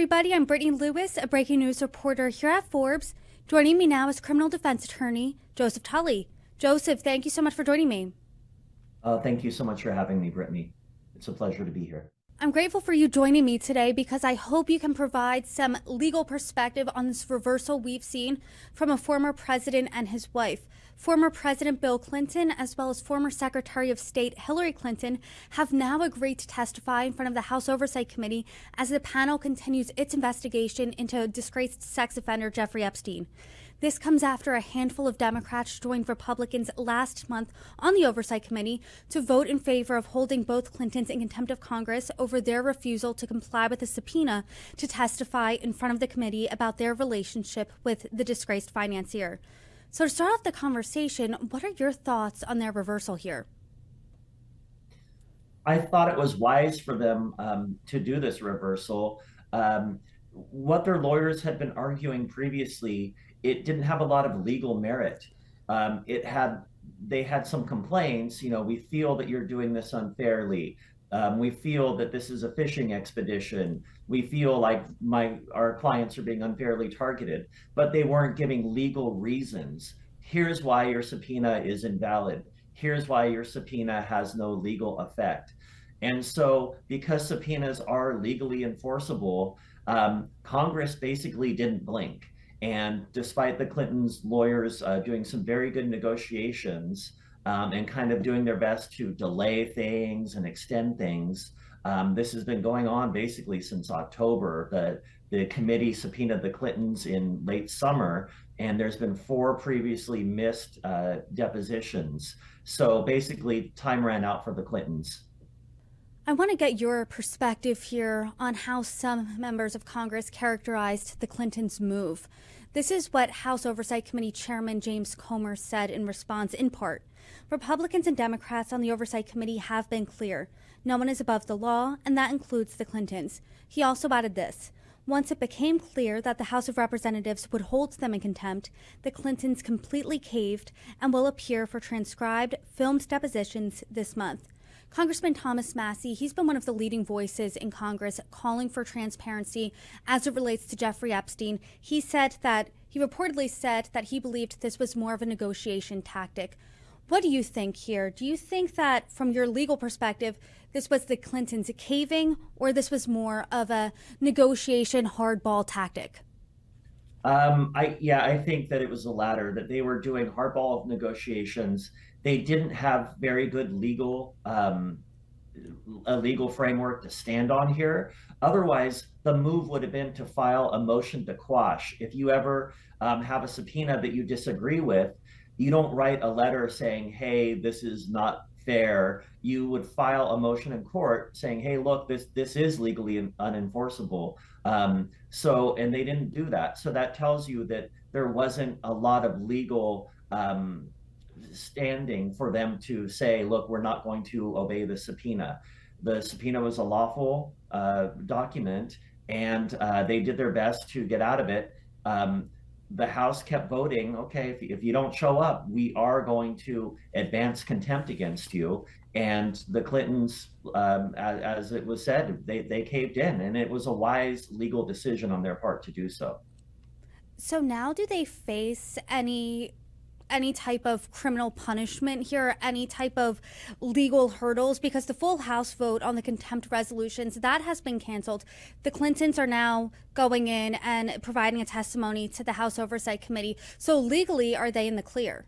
everybody. I'm Brittany Lewis, a breaking news reporter here at Forbes. Joining me now is criminal defense attorney Joseph Tully. Joseph, thank you so much for joining me. Thank you so much for having me, Brittany. It's a pleasure to be here. I'm grateful for you joining me today because I hope you can provide some legal perspective on this reversal we've seen from a former president and his wife. Former President Bill Clinton, as well as former Secretary of State Hillary Clinton, have now agreed to testify in front of the House Oversight Committee as the panel continues its investigation into disgraced sex offender Jeffrey Epstein. This comes after a handful of Democrats joined Republicans last month on the Oversight Committee to vote in favor of holding both Clintons in contempt of Congress over their refusal to comply with a subpoena to testify in front of the committee about their relationship with the disgraced financier. So to start off the conversation, what are your thoughts on their reversal here? I thought it was wise for them to do this reversal. What their lawyers had been arguing previously, it didn't have a lot of legal merit. They had some complaints. We feel that you're doing this unfairly. We feel that this is a fishing expedition. We feel like our clients are being unfairly targeted, but they weren't giving legal reasons. Here's why your subpoena is invalid. Here's why your subpoena has no legal effect. And so, because subpoenas are legally enforceable, Congress basically didn't blink. And despite the Clintons' lawyers doing some very good negotiations, and kind of doing their best to delay things and extend things. This has been going on basically since October. The committee subpoenaed the Clintons in late summer, and there's been 4 previously missed depositions. So basically, time ran out for the Clintons. I want to get your perspective here on how some members of Congress characterized the Clintons' move. This is what House Oversight Committee Chairman James Comer said in response, in part. Republicans and Democrats on the Oversight Committee have been clear. No one is above the law, and that includes the Clintons. He also added this. Once it became clear that the House of Representatives would hold them in contempt, the Clintons completely caved and will appear for transcribed, filmed depositions this month. Congressman Thomas Massie, he's been one of the leading voices in Congress calling for transparency as it relates to Jeffrey Epstein. He reportedly said that he believed this was more of a negotiation tactic. What do you think here? Do you think that from your legal perspective, this was the Clintons caving, or this was more of a negotiation hardball tactic? I think that it was the latter, that they were doing hardball negotiations. They didn't have very good a legal framework to stand on here. Otherwise, the move would have been to file a motion to quash. If you ever have a subpoena that you disagree with, you don't write a letter saying, hey, this is not fair. You would file a motion in court saying, hey, look, this is legally unenforceable. And they didn't do that. So that tells you that there wasn't a lot of legal standing for them to say, look, we're not going to obey the subpoena. The subpoena was a lawful document, and they did their best to get out of it. The House kept voting, okay, if you don't show up, we are going to advance contempt against you. And the Clintons, as it was said, they caved in, and it was a wise legal decision on their part to do so. So now do they face any type of criminal punishment here, any type of legal hurdles? Because the full House vote on the contempt resolutions, that has been canceled. The Clintons are now going in and providing a testimony to the House Oversight Committee. So legally, are they in the clear?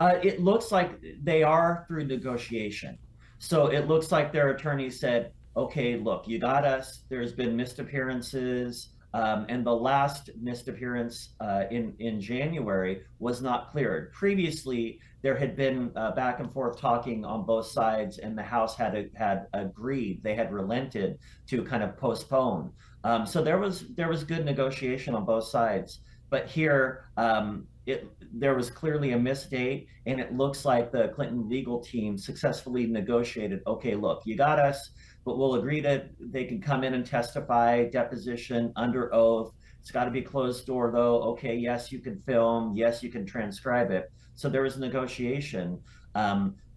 It looks like they are through negotiation. So it looks like their attorney said, okay, look, you got us. There's been missed appearances. And the last missed appearance in January was not cleared. Previously, there had been back and forth talking on both sides, and the House had agreed. They had relented to kind of postpone. So there was good negotiation on both sides. But here, there was clearly a missed date, and it looks like the Clinton legal team successfully negotiated. Okay, look, you got us, but we'll agree that they can come in and testify, deposition, under oath. It's got to be closed door, though. Okay, yes, you can film. Yes, you can transcribe it. So there was negotiation.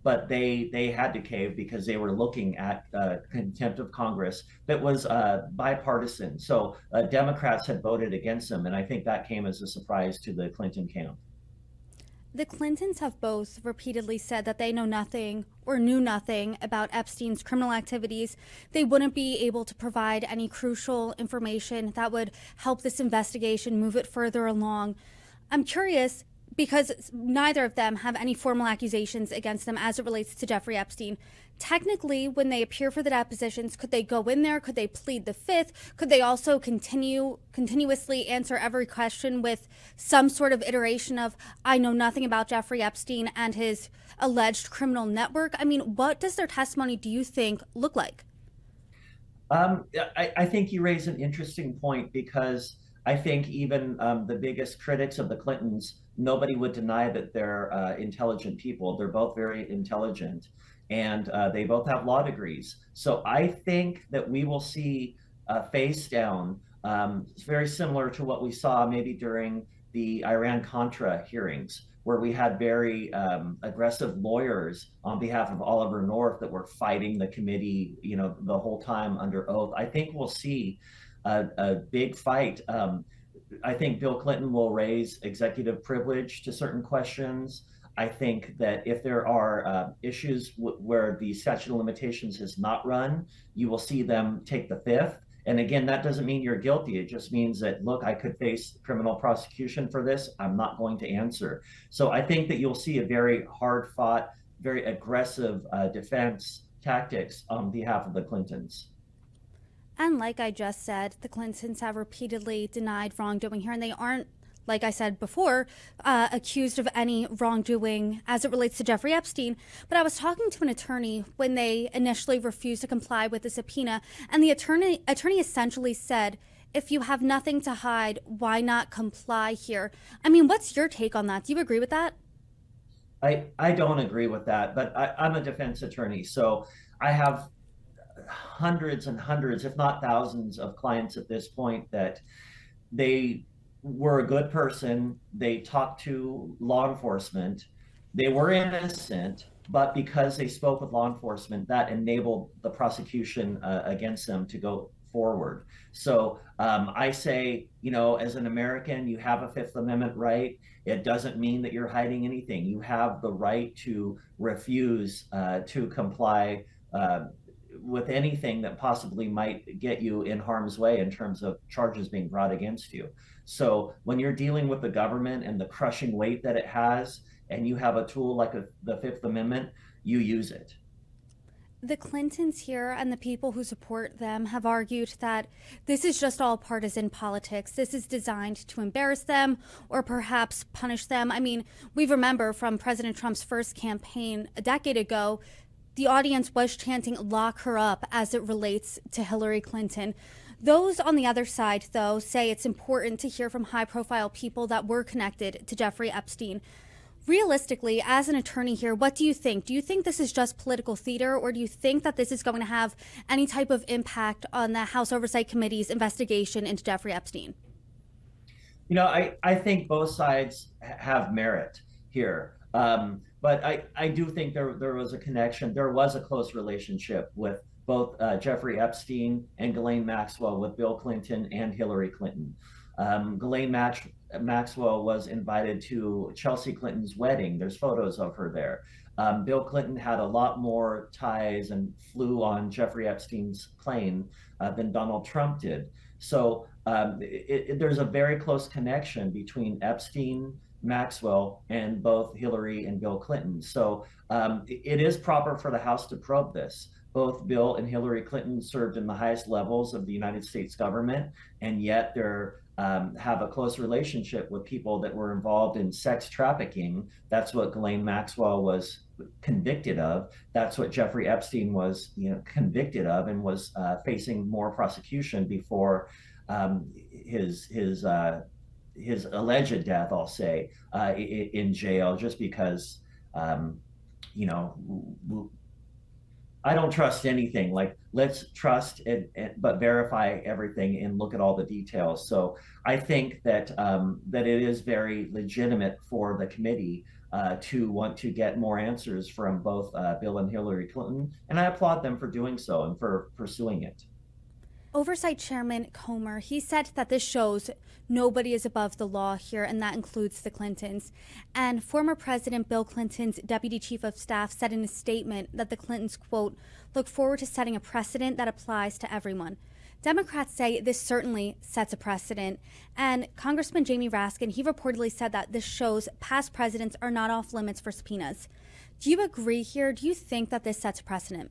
but they had to cave because they were looking at contempt of Congress that was bipartisan. So Democrats had voted against them, and I think that came as a surprise to the Clinton camp. The Clintons have both repeatedly said that they know nothing or knew nothing about Epstein's criminal activities. They wouldn't be able to provide any crucial information that would help this investigation move it further along. I'm curious, because neither of them have any formal accusations against them as it relates to Jeffrey Epstein. Technically, when they appear for the depositions, could they go in there? Could they plead the fifth? Could they also continuously answer every question with some sort of iteration of, I know nothing about Jeffrey Epstein and his alleged criminal network? I mean, what does their testimony, do you think, look like? I think you raise an interesting point because I think even the biggest critics of the Clintons, nobody would deny that they're intelligent people. They're both very intelligent, and they both have law degrees. So I think that we will see a face down. It's very similar to what we saw maybe during the Iran-Contra hearings, where we had very aggressive lawyers on behalf of Oliver North that were fighting the committee, the whole time under oath. I think we'll see a big fight. I think Bill Clinton will raise executive privilege to certain questions. I think that if there are issues where the statute of limitations has not run, you will see them take the fifth. And again, that doesn't mean you're guilty. It just means that, look, I could face criminal prosecution for this. I'm not going to answer. So I think that you'll see a very hard fought, very aggressive defense tactics on behalf of the Clintons. And like I just said, the Clintons have repeatedly denied wrongdoing here, and they aren't, like I said before, accused of any wrongdoing as it relates to Jeffrey Epstein. But I was talking to an attorney when they initially refused to comply with the subpoena, and the attorney essentially said, if you have nothing to hide, why not comply here? I mean, what's your take on that? Do you agree with that? I don't agree with that, but I'm a defense attorney, so I have hundreds and hundreds, if not thousands, of clients at this point that they were a good person. They talked to law enforcement. They were innocent, but because they spoke with law enforcement, that enabled the prosecution against them to go forward. So I say, as an American, you have a Fifth Amendment right. It doesn't mean that you're hiding anything. You have the right to refuse to comply with anything that possibly might get you in harm's way in terms of charges being brought against you. So when you're dealing with the government and the crushing weight that it has, and you have a tool like the Fifth Amendment, you use it. The Clintons here and the people who support them have argued that this is just all partisan politics. This is designed to embarrass them or perhaps punish them. I mean, we remember from President Trump's first campaign a decade ago, the audience was chanting, lock her up, as it relates to Hillary Clinton. Those on the other side, though, say it's important to hear from high-profile people that were connected to Jeffrey Epstein. Realistically, as an attorney here, what do you think? Do you think this is just political theater, or do you think that this is going to have any type of impact on the House Oversight Committee's investigation into Jeffrey Epstein? I think both sides have merit here. But I do think there was a connection. There was a close relationship with both Jeffrey Epstein and Ghislaine Maxwell with Bill Clinton and Hillary Clinton. Ghislaine Maxwell was invited to Chelsea Clinton's wedding. There's photos of her there. Bill Clinton had a lot more ties and flew on Jeffrey Epstein's plane than Donald Trump did. So there's a very close connection between Epstein, Maxwell, and both Hillary and Bill Clinton. So it is proper for the House to probe this. Both Bill and Hillary Clinton served in the highest levels of the United States government, and yet they're have a close relationship with people that were involved in sex trafficking. That's what Ghislaine Maxwell was convicted of. That's what Jeffrey Epstein was, convicted of, and was facing more prosecution before his alleged death, I'll say, in jail, just because, I don't trust anything. Like, let's trust it, but verify everything and look at all the details. So I think that that it is very legitimate for the committee to want to get more answers from both Bill and Hillary Clinton, and I applaud them for doing so and for pursuing it. Oversight Chairman Comer, he said that this shows nobody is above the law here, and that includes the Clintons. And former President Bill Clinton's Deputy Chief of Staff said in a statement that the Clintons, quote, look forward to setting a precedent that applies to everyone. Democrats say this certainly sets a precedent. And Congressman Jamie Raskin, he reportedly said that this shows past presidents are not off limits for subpoenas. Do you agree here? Do you think that this sets a precedent?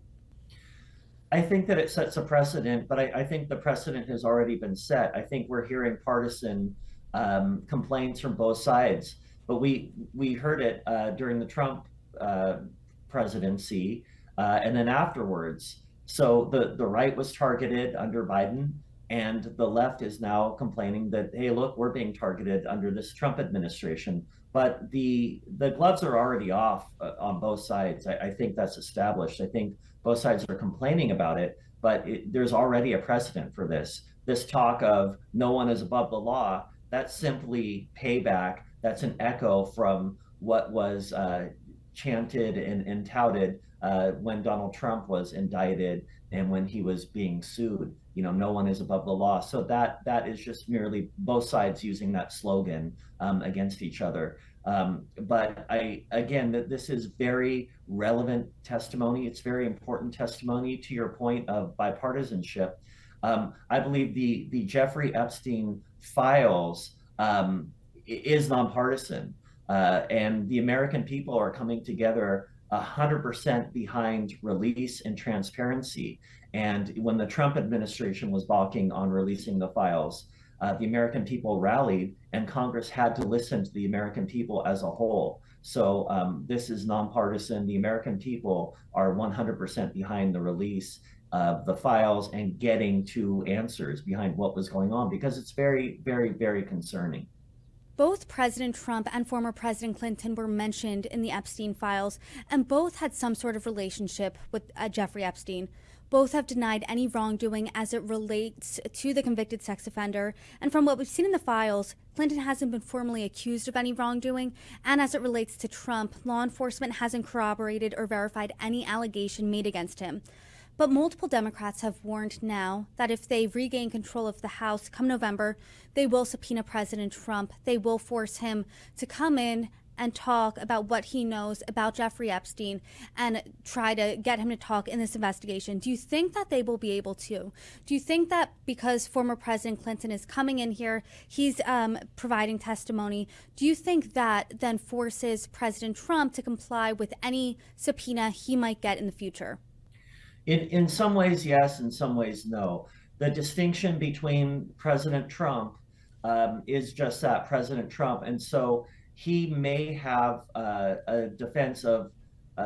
I think that it sets a precedent, but I think the precedent has already been set. I think we're hearing partisan complaints from both sides, but we heard it during the Trump presidency and then afterwards. So the right was targeted under Biden, and the left is now complaining that, hey, look, we're being targeted under this Trump administration. But the gloves are already off on both sides. I think that's established. I think both sides are complaining about it, but there's already a precedent for this. This talk of no one is above the law, that's simply payback. That's an echo from what was chanted and touted when Donald Trump was indicted and when he was being sued. You know, no one is above the law. So that is just merely both sides using that slogan against each other. But this is very relevant testimony. It's very important testimony to your point of bipartisanship. I believe the Jeffrey Epstein files is nonpartisan, and the American people are coming together 100% behind release and transparency. And when the Trump administration was balking on releasing the files, the American people rallied, and Congress had to listen to the American people as a whole. So this is nonpartisan. The American people are 100% behind the release of the files and getting to answers behind what was going on, because it's very, very, very concerning. Both President Trump and former President Clinton were mentioned in the Epstein files, and both had some sort of relationship with Jeffrey Epstein. Both have denied any wrongdoing as it relates to the convicted sex offender. And from what we've seen in the files, Clinton hasn't been formally accused of any wrongdoing. And as it relates to Trump, law enforcement hasn't corroborated or verified any allegation made against him. But multiple Democrats have warned now that if they regain control of the House come November, they will subpoena President Trump. They will force him to come in and talk about what he knows about Jeffrey Epstein and try to get him to talk in this investigation. Do you think that they will be able to? Do you think that because former President Clinton is coming in here, he's providing testimony, do you think that then forces President Trump to comply with any subpoena he might get in the future? In some ways, yes. In some ways, no. The distinction between President Trump is just that, President Trump. And so he may have a defense of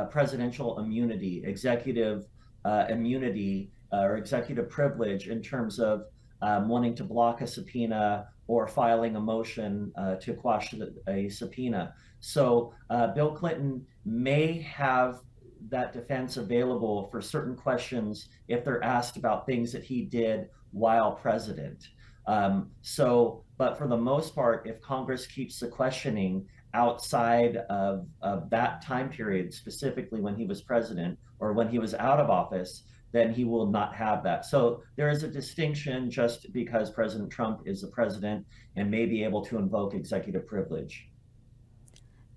presidential immunity, executive immunity, or executive privilege in terms of wanting to block a subpoena or filing a motion to quash a subpoena. So Bill Clinton may have that defense available for certain questions if they're asked about things that he did while president. But for the most part, if Congress keeps the questioning outside of that time period, specifically when he was president or when he was out of office, then he will not have that. So there is a distinction just because President Trump is the president and may be able to invoke executive privilege.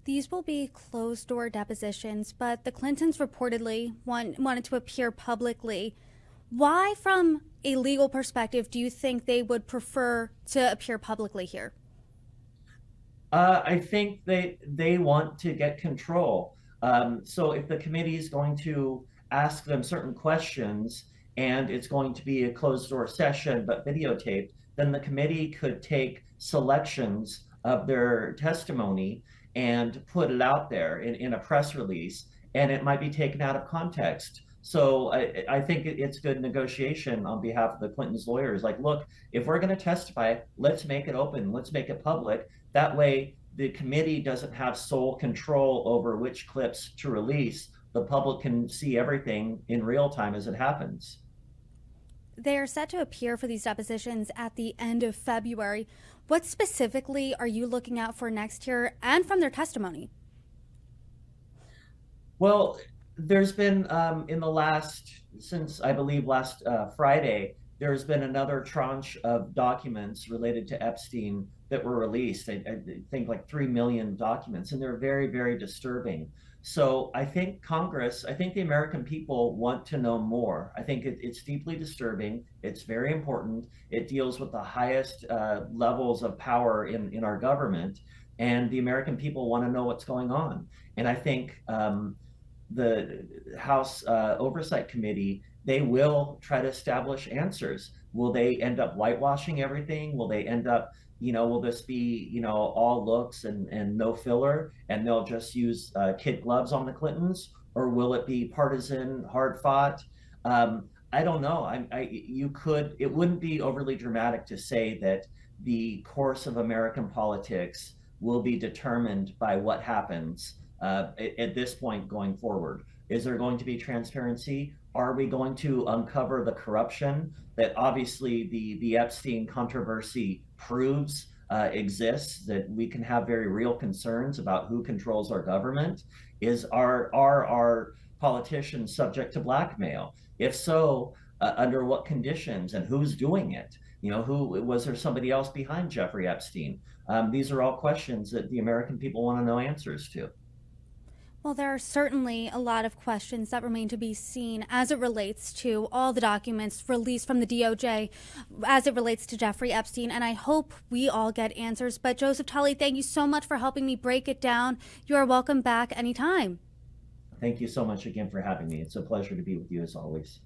These will be closed-door depositions, but the Clintons reportedly wanted to appear publicly. Why, from a legal perspective, do you think they would prefer to appear publicly here? I think they want to get control. So if the committee is going to ask them certain questions and it's going to be a closed-door session but videotaped, then the committee could take selections of their testimony and put it out there in a press release, and it might be taken out of context. So I think it's good negotiation on behalf of the Clintons' lawyers. Like, look, if we're going to testify, let's make it open, let's make it public. That way, the committee doesn't have sole control over which clips to release. The public can see everything in real time as it happens. They are set to appear for these depositions at the end of February. What specifically are you looking out for next year and from their testimony? Well, there's been in the last, since I believe last Friday, there's been another tranche of documents related to Epstein that were released. I think like 3 million documents, and they're very, very disturbing. So I think Congress, I think the American people want to know more. I think it's deeply disturbing. It's very important. It deals with the highest levels of power in our government, and the American people want to know what's going on. And I think the House Oversight Committee, they will try to establish answers. Will they end up whitewashing everything? Will they end up, will this be, all looks and no filler, and they'll just use kid gloves on the Clintons? Or will it be partisan, hard fought? I don't know. It wouldn't be overly dramatic to say that the course of American politics will be determined by what happens at this point going forward. Is there going to be transparency? Are we going to uncover the corruption that obviously the Epstein controversy proves exists, that we can have very real concerns about who controls our government? Are our politicians subject to blackmail? If so, under what conditions and who's doing it? Who was there somebody else behind Jeffrey Epstein? These are all questions that the American people want to know answers to. Well, there are certainly a lot of questions that remain to be seen as it relates to all the documents released from the DOJ as it relates to Jeffrey Epstein, and I hope we all get answers. But Joseph Tully, thank you so much for helping me break it down. You are welcome back anytime. Thank you so much again for having me. It's a pleasure to be with you as always.